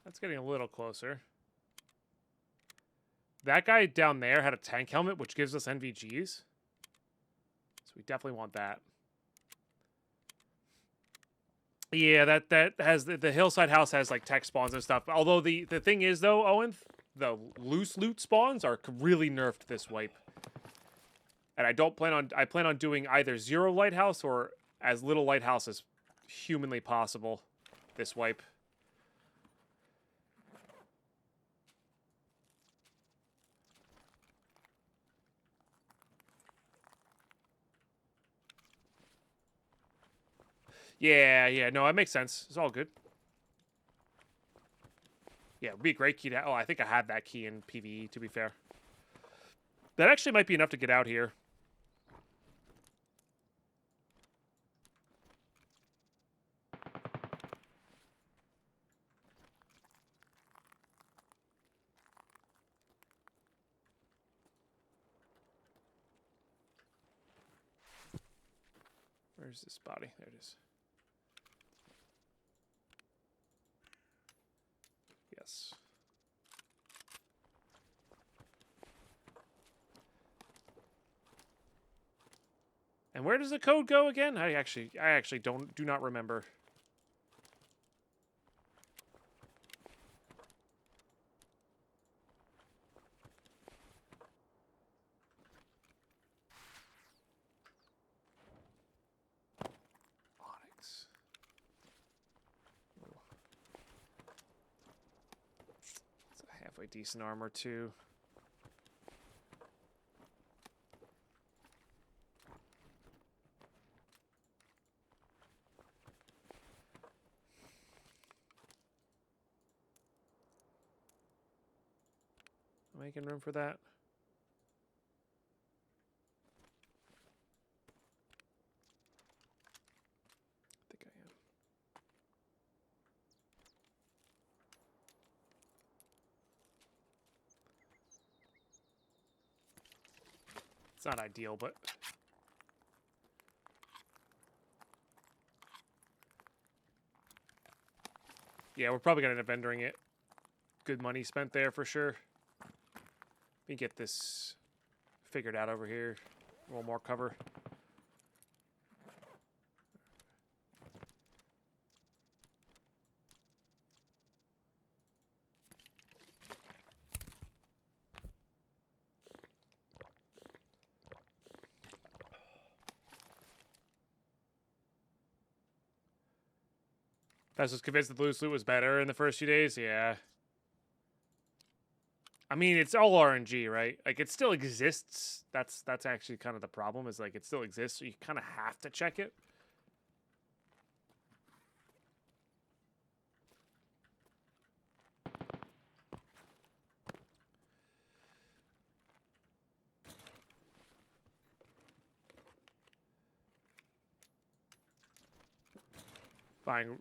That's getting a little closer. That guy down there had a tank helmet, which gives us NVGs. So we definitely want that. Yeah, that has the hillside house has like tech spawns and stuff. Although the thing is though, Owen, the loose loot spawns are really nerfed this wipe. And I plan on doing either zero lighthouse or as little lighthouse as humanly possible this wipe. Yeah, no, it makes sense. It's all good. Yeah, it would be a great key to... Oh, I think I had that key in PvE, to be fair. That actually might be enough to get out here. Where's this body? There it is. Yes. And where does the code go again? I actually do not remember. Onyx. It's a halfway halfway decent armor too. Making room for that. I think I am. It's not ideal, but yeah, we're probably gonna end up vending it. Good money spent there for sure. Let me get this figured out over here. A little more cover. I was convinced that the loose loot was better in the first few days. Yeah. I mean, it's all RNG, right? Like, it still exists. That's actually kind of the problem, is like it still exists, so you kind of have to check it. Fine.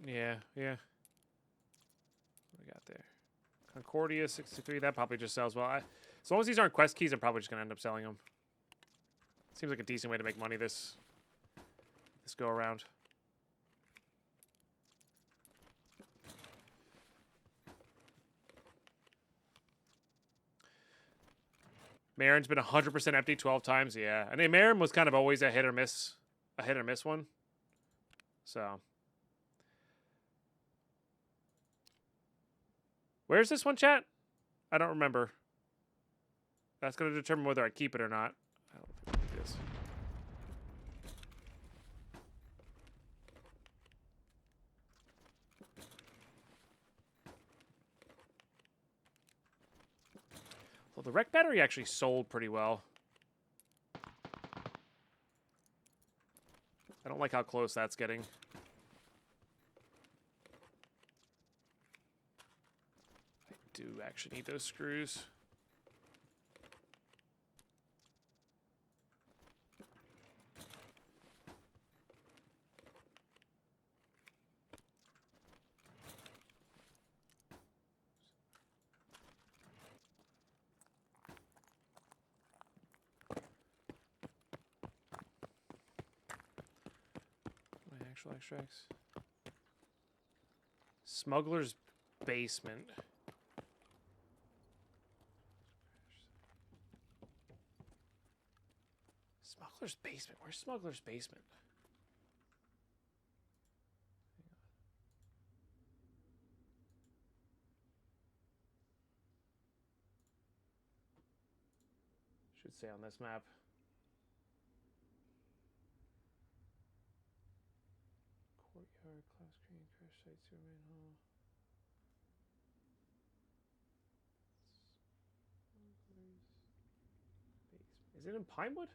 Yeah. What we got there? Concordia 63. That probably just sells well. As long as these aren't quest keys, I'm probably just gonna end up selling them. Seems like a decent way to make money this go around. Marin's been 100% empty 12 times. Yeah, and Marin was kind of always a hit or miss one. So, where's this one, chat? I don't remember. That's going to determine whether I keep it or not. I don't think it is. Well, the rec battery actually sold pretty well. I don't like how close that's getting. I do actually need those screws. Actual extracts. Smuggler's basement. Smuggler's basement. Where's Smuggler's basement? Should say on this map. Courtyard, class screen, crash site, Superman Hall. Is it in Pinewood?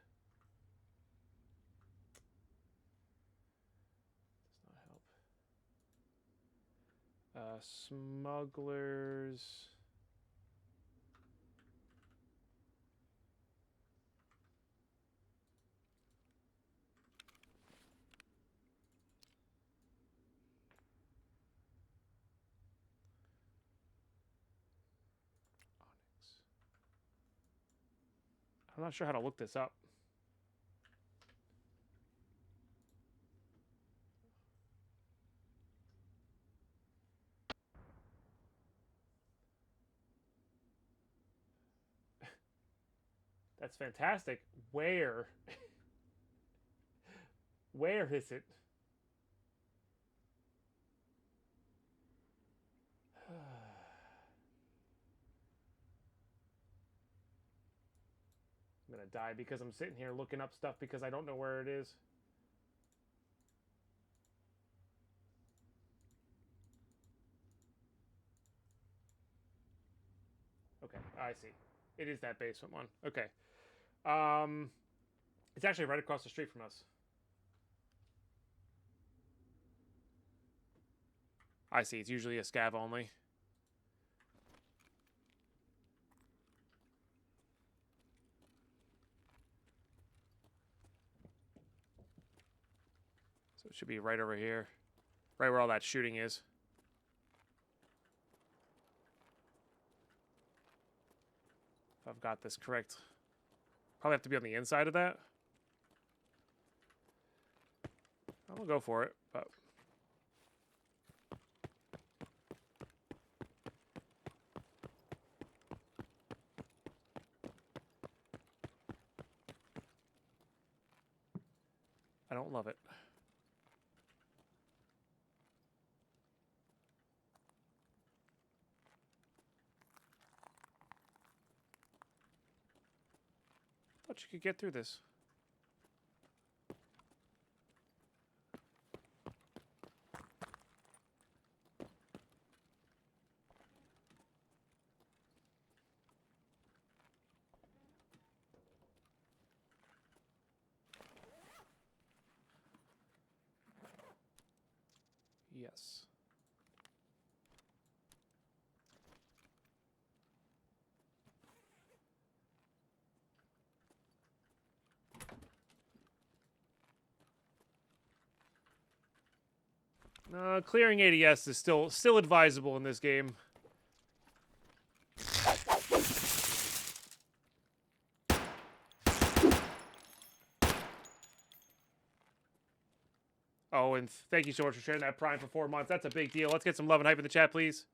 Does not help. Smugglers. I'm not sure how to look this up. That's fantastic. Where? Where is it? I'm gonna die because I'm sitting here looking up stuff because I don't know where it is. Okay, I see. It is that basement one. Okay. It's actually right across the street from us. I see. It's usually a scav only. So it should be right over here. Right where all that shooting is. If I've got this correct. Probably have to be on the inside of that. I'll go for it, but... I don't love it. Thought you could get through this. Yes. Clearing ADS is still advisable in this game. Oh, and thank you so much for sharing that Prime for 4 months. That's a big deal. Let's get some love and hype in the chat, please.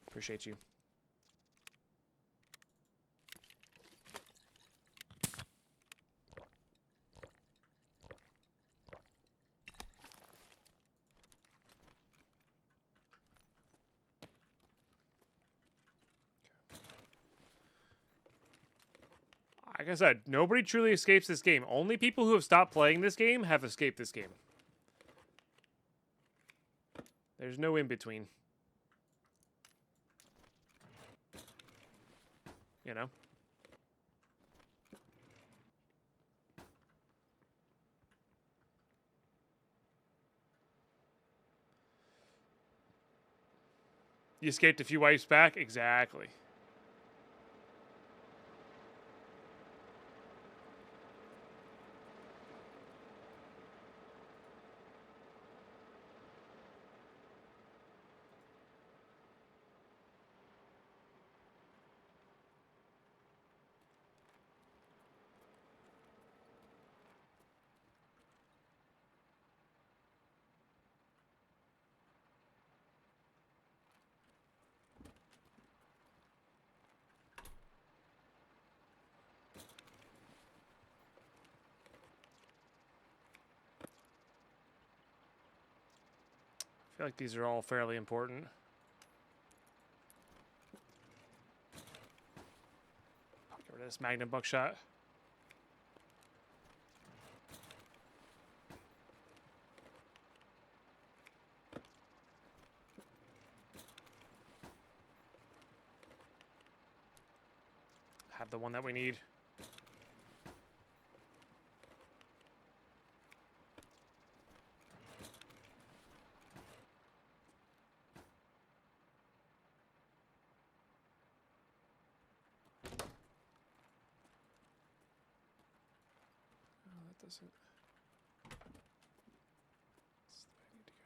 Appreciate you. Like I said, nobody truly escapes this game. Only people who have stopped playing this game have escaped this game. There's no in-between. You know? You escaped a few wipes back? Exactly. I feel like these are all fairly important. Get rid of this Magnum buckshot. Have the one that we need. Doesn't. That's the way I need to go.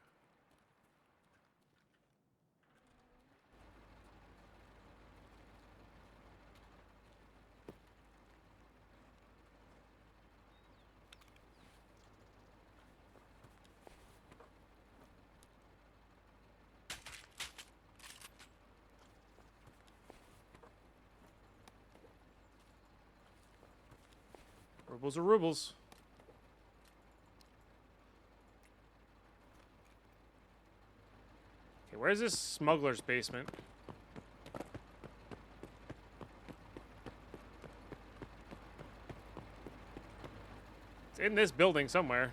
Rubles are rubles. Okay, where's this smuggler's basement? It's in this building somewhere.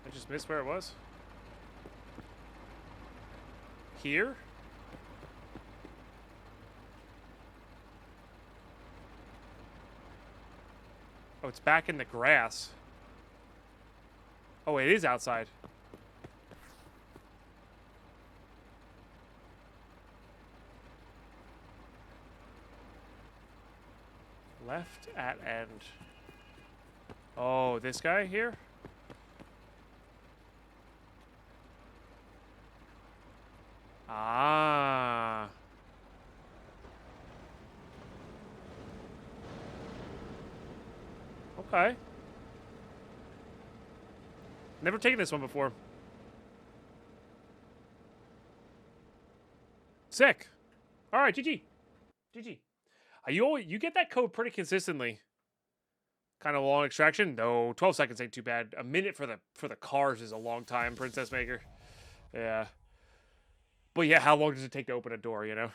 I just missed where it was. Here? Oh, it's back in the grass. Oh, it is outside. Left at end. Oh, this guy here? Ah. Okay. Never taken this one before. Sick. All right, GG. GG. You get that code pretty consistently. Kind of long extraction. No, 12 seconds ain't too bad. A minute for the cars is a long time, Princess Maker. Yeah. But yeah, how long does it take to open a door, you know?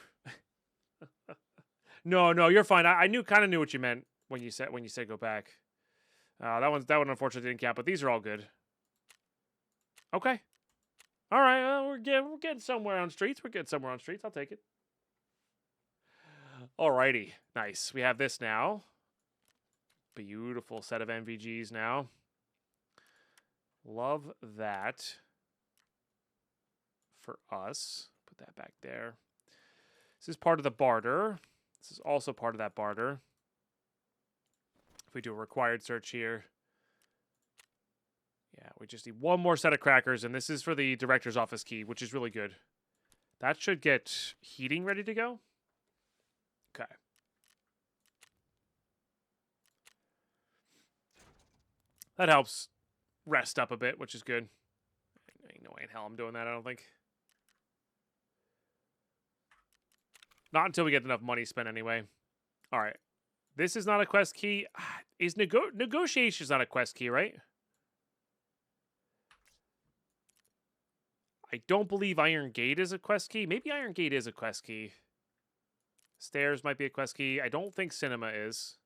No, you're fine. I kind of knew what you meant when you said go back. That one unfortunately didn't count, but these are all good. Okay. All right, we're getting somewhere on streets. We're getting somewhere on streets. I'll take it. Alrighty, nice. We have this now. Beautiful set of NVGs now. Love that. For us, put that back there. This is part of the barter. This is also part of that barter. If we do a required search here. Yeah, we just need one more set of crackers, and this is for the director's office key, which is really good. That should get heating ready to go. Okay. That helps rest up a bit, which is good. Ain't no way in hell I'm doing that, I don't think. Not until we get enough money spent anyway. All right. This is not a quest key. Is negotiations not a quest key, right? I don't believe Iron Gate is a quest key. Maybe Iron Gate is a quest key. Stairs might be a quest key. I don't think Cinema is.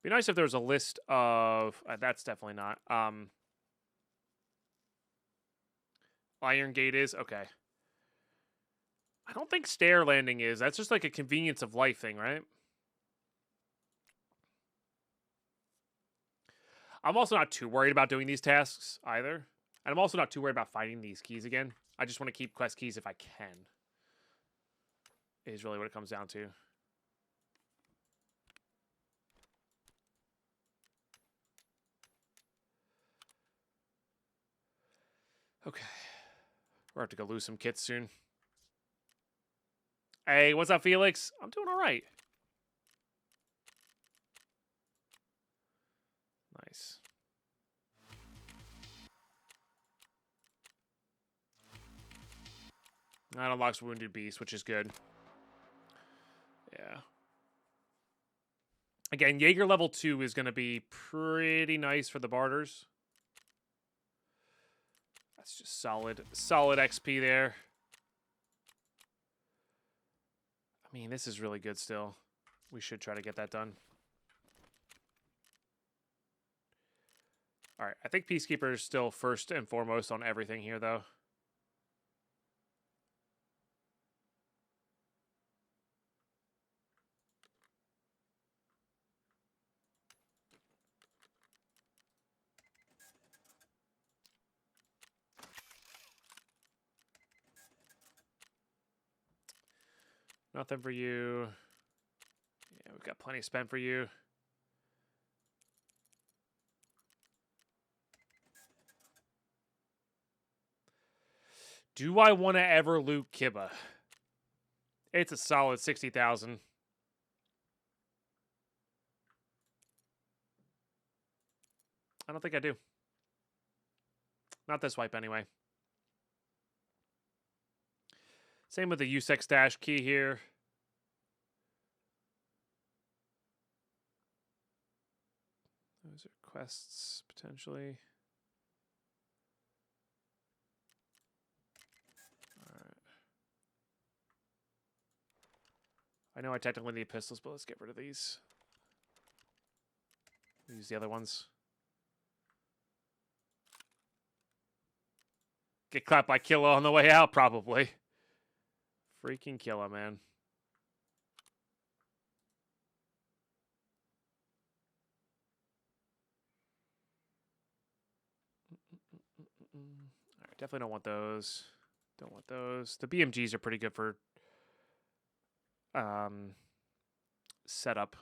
Be nice if there was a list of... that's definitely not. Iron Gate is? Okay. I don't think Stair Landing is. That's just like a convenience of life thing, right? I'm also not too worried about doing these tasks either. And I'm also not too worried about finding these keys again. I just want to keep quest keys if I can. Is really what it comes down to. Okay. We're going to have to go lose some kits soon. Hey, what's up, Felix? I'm doing all right. Nice. That unlocks Wounded Beast, which is good. Yeah. Again, Jaeger level 2 is going to be pretty nice for the barters. That's just solid XP there. I mean, this is really good still. We should try to get that done. All right, I think Peacekeeper is still first and foremost on everything here, though. Nothing for you. Yeah, we've got plenty spent for you. Do I want to ever loot Kiba? It's a solid 60,000. I don't think I do. Not this wipe anyway. Same with the USEC stash key here. Those are quests, potentially. Alright. I know I technically need pistols, but let's get rid of these. Use the other ones. Get clapped by Killa on the way out, probably. Freaking Killa, man. All right, definitely don't want those. Don't want those. The BMGs are pretty good for setup.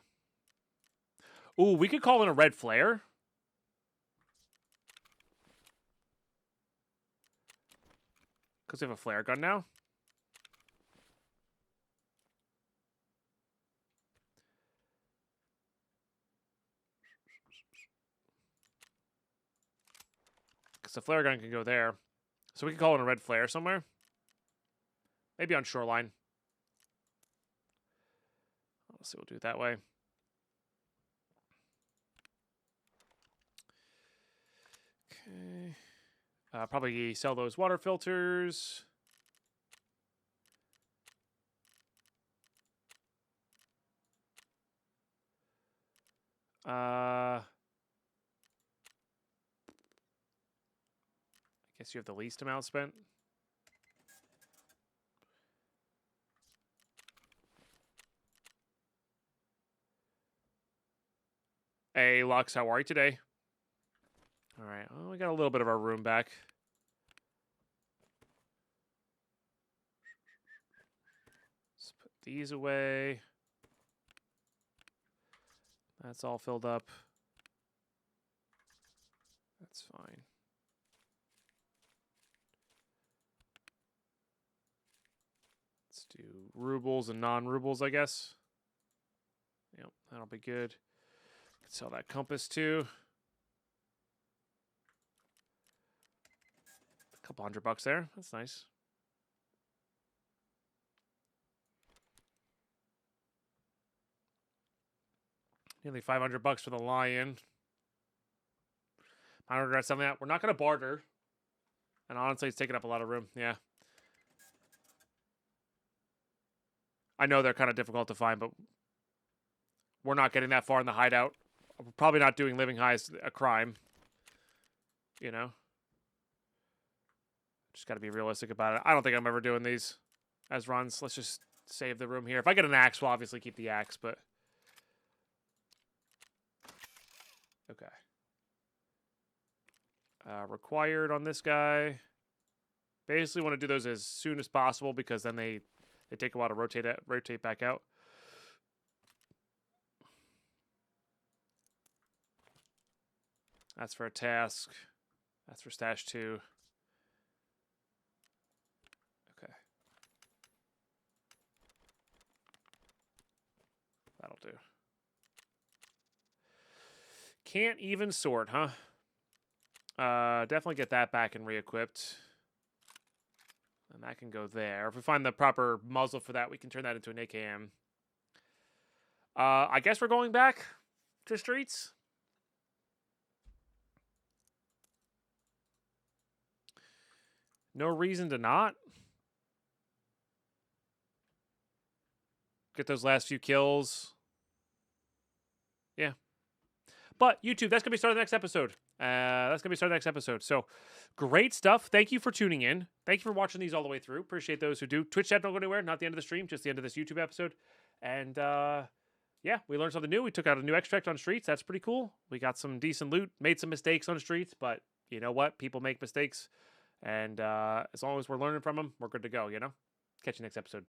Ooh, we could call in a red flare. Because we have a flare gun now. Because the flare gun can go there. So we can call in a red flare somewhere. Maybe on shoreline. Let's see, we'll do it that way. Okay. Probably sell those water filters. I guess you have the least amount spent. Hey, Lux, how are you today? All right, well, we got a little bit of our room back. Let's put these away. That's all filled up. That's fine. Let's do rubles and non-rubles, I guess. Yep, that'll be good. Could sell that compass too. A couple $100 there. That's nice. Nearly $500 for the lion. I don't regret selling that. We're not going to barter. And honestly, it's taking up a lot of room. Yeah. I know they're kind of difficult to find, but we're not getting that far in the hideout. We're probably not doing living highs a crime. You know? Just got to be realistic about it. I don't think I'm ever doing these as runs. Let's just save the room here. If I get an axe, we'll obviously keep the axe, but... Okay. Required on this guy. Basically want to do those as soon as possible because then they take a while to rotate back out. That's for a task. That's for stash 2. Okay. That'll do. Can't even sort, huh? Definitely get that back and re-equipped. And that can go there. If we find the proper muzzle for that, we can turn that into an AKM. I guess we're going back to streets. No reason to not. Get those last few kills. Yeah. But YouTube, that's going to be starting the next episode. So great stuff. Thank you for tuning in. Thank you for watching these all the way through. Appreciate those who do. Twitch chat don't go anywhere. Not the end of the stream, just the end of this YouTube episode. And yeah, we learned something new. We took out a new extract on streets. That's pretty cool. We got some decent loot. Made some mistakes on streets, but you know what? People make mistakes. And as long as we're learning from them, we're good to go, you know? Catch you next episode.